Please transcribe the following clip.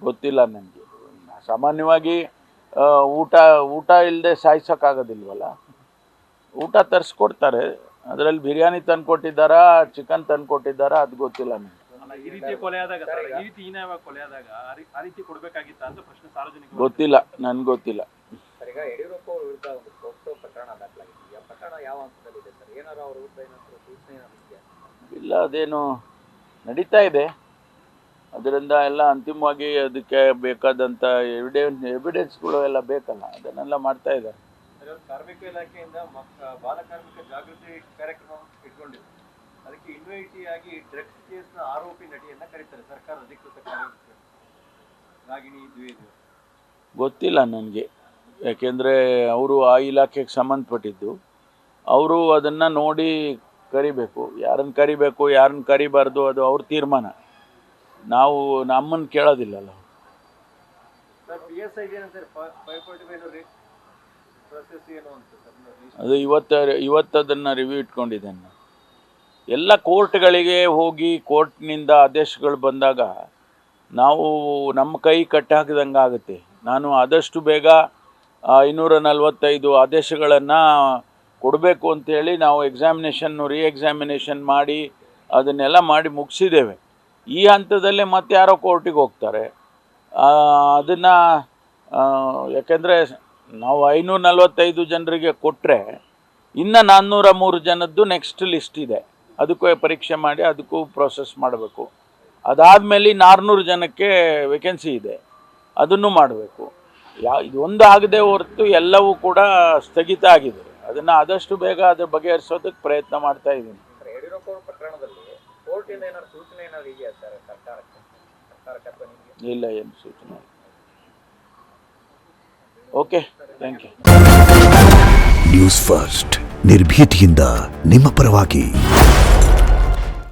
ಗೊತ್ತಿಲ್ಲ ನನಗೆ. ಸಾಮಾನ್ಯವಾಗಿ ಊಟ ಇಲ್ಲದೆ ಸಾಯಿಸೋಕ್ಕಾಗೋದಿಲ್ವಲ್ಲ, ಊಟ ತರಿಸ್ಕೊಡ್ತಾರೆ. ಅದರಲ್ಲಿ ಬಿರಿಯಾನಿ ತಂದು ಕೊಟ್ಟಿದ್ದಾರಾ, ಚಿಕನ್ ತಂದು ಕೊಟ್ಟಿದ್ದಾರಾ ಅದು ಗೊತ್ತಿಲ್ಲ ನನಗೆ. ಗೊತ್ತಿಲ್ಲ, ನನಗೆ ಗೊತ್ತಿಲ್ಲ. ಇಲ್ಲ, ಅದೇನು ನಡೀತಾ ಇದೆ. ಅದರಿಂದ ಎಲ್ಲ ಅಂತಿಮವಾಗಿ ಅದಕ್ಕೆ ಬೇಕಾದಂಥ ಎವಿಡೆನ್ಸ್ಗಳು ಎಲ್ಲ ಬೇಕಲ್ಲ, ಅದನ್ನೆಲ್ಲ ಮಾಡ್ತಾ ಇದ್ದಾರೆ. ಕಾರ್ಮಿಕ ಇಲಾಖೆಯಿಂದ ಬಾಲ ಕಾರ್ಮಿಕ ಜಾಗೃತಿ ಕಾರ್ಯಕ್ರಮ ಇಟ್ಕೊಂಡಿದೆ. ಅದಕ್ಕೆ ಇನ್ವೈಟಿ ಆಗಿ ಡ್ರಗ್ಸ್ ಕೇಸ್ನ ಆರೋಪಿ ನಟಿಯನ್ನ ಕರೀತಾರೆ ಸರ್ಕಾರ ಅಧಿಕೃತ ರಾಗಿಣಿ ದ್ವಿವೇದಿ. ಗೊತ್ತಿಲ್ಲ ನನಗೆ, ಯಾಕೆಂದರೆ ಅವರು ಆ ಇಲಾಖೆಗೆ ಸಂಬಂಧಪಟ್ಟಿದ್ದು. ಅವರು ಅದನ್ನು ನೋಡಿ ಕರಿಬೇಕು, ಯಾರನ್ನು ಕರಿಬೇಕು ಯಾರನ್ನು ಕರಿಬಾರ್ದು ಅದು ಅವ್ರ ತೀರ್ಮಾನ. ನಾವು ನಮ್ಮನ್ನು ಕೇಳೋದಿಲ್ಲಲ್ಲ. ಅದು ಇವತ್ತು ಅದನ್ನು ರಿವ್ಯೂ ಇಟ್ಕೊಂಡಿದ್ದೇನೆ. ಎಲ್ಲ ಕೋರ್ಟ್ಗಳಿಗೆ ಹೋಗಿ ಕೋರ್ಟ್ನಿಂದ ಆದೇಶಗಳು ಬಂದಾಗ ನಾವು ನಮ್ಮ ಕೈ ಕಟ್ಟಾಕಿದಂಗೆ ಆಗುತ್ತೆ. ನಾನು ಆದಷ್ಟು ಬೇಗ 545 ಆದೇಶಗಳನ್ನು ಕೊಡಬೇಕು ಅಂಥೇಳಿ ನಾವು ರೀಎಕ್ಸಾಮಿನೇಷನ್ ಮಾಡಿ ಅದನ್ನೆಲ್ಲ ಮಾಡಿ ಮುಗಿಸಿದ್ದೇವೆ. ಈ ಹಂತದಲ್ಲೇ ಮತ್ತೆ ಯಾರೋ ಕೋರ್ಟಿಗೆ ಹೋಗ್ತಾರೆ. ಅದನ್ನು ಯಾಕೆಂದರೆ ನಾವು 545 ಜನರಿಗೆ ಕೊಟ್ಟರೆ ಇನ್ನು 403 ಜನದ್ದು ನೆಕ್ಸ್ಟ್ ಲಿಸ್ಟ್ ಇದೆ, ಅದಕ್ಕೂ ಪರೀಕ್ಷೆ ಮಾಡಿ ಅದಕ್ಕೂ ಪ್ರೋಸೆಸ್ ಮಾಡಬೇಕು. ಅದಾದಮೇಲೆ 400 ಜನಕ್ಕೆ ವೇಕೆನ್ಸಿ ಇದೆ, ಅದನ್ನು ಮಾಡಬೇಕು. ಇದು ಒಂದು ಆಗದೆ ಹೊರತು ಎಲ್ಲವೂ ಕೂಡ ಸ್ಥಗಿತ ಆಗಿದೆ. ಅದನ್ನು ಆದಷ್ಟು ಬೇಗ ಅದ್ರ ಬಗೆಹರಿಸೋದಕ್ಕೆ ಪ್ರಯತ್ನ ಮಾಡ್ತಾ ಇದ್ದೀನಿ. ಇಲ್ಲ, ಏನು ಸೂಚನೆ. Okay, thank you. News first ನಿರ್ಭೀತಿಯಿಂದ ನಿಮ್ಮ ಪರವಾಗಿ.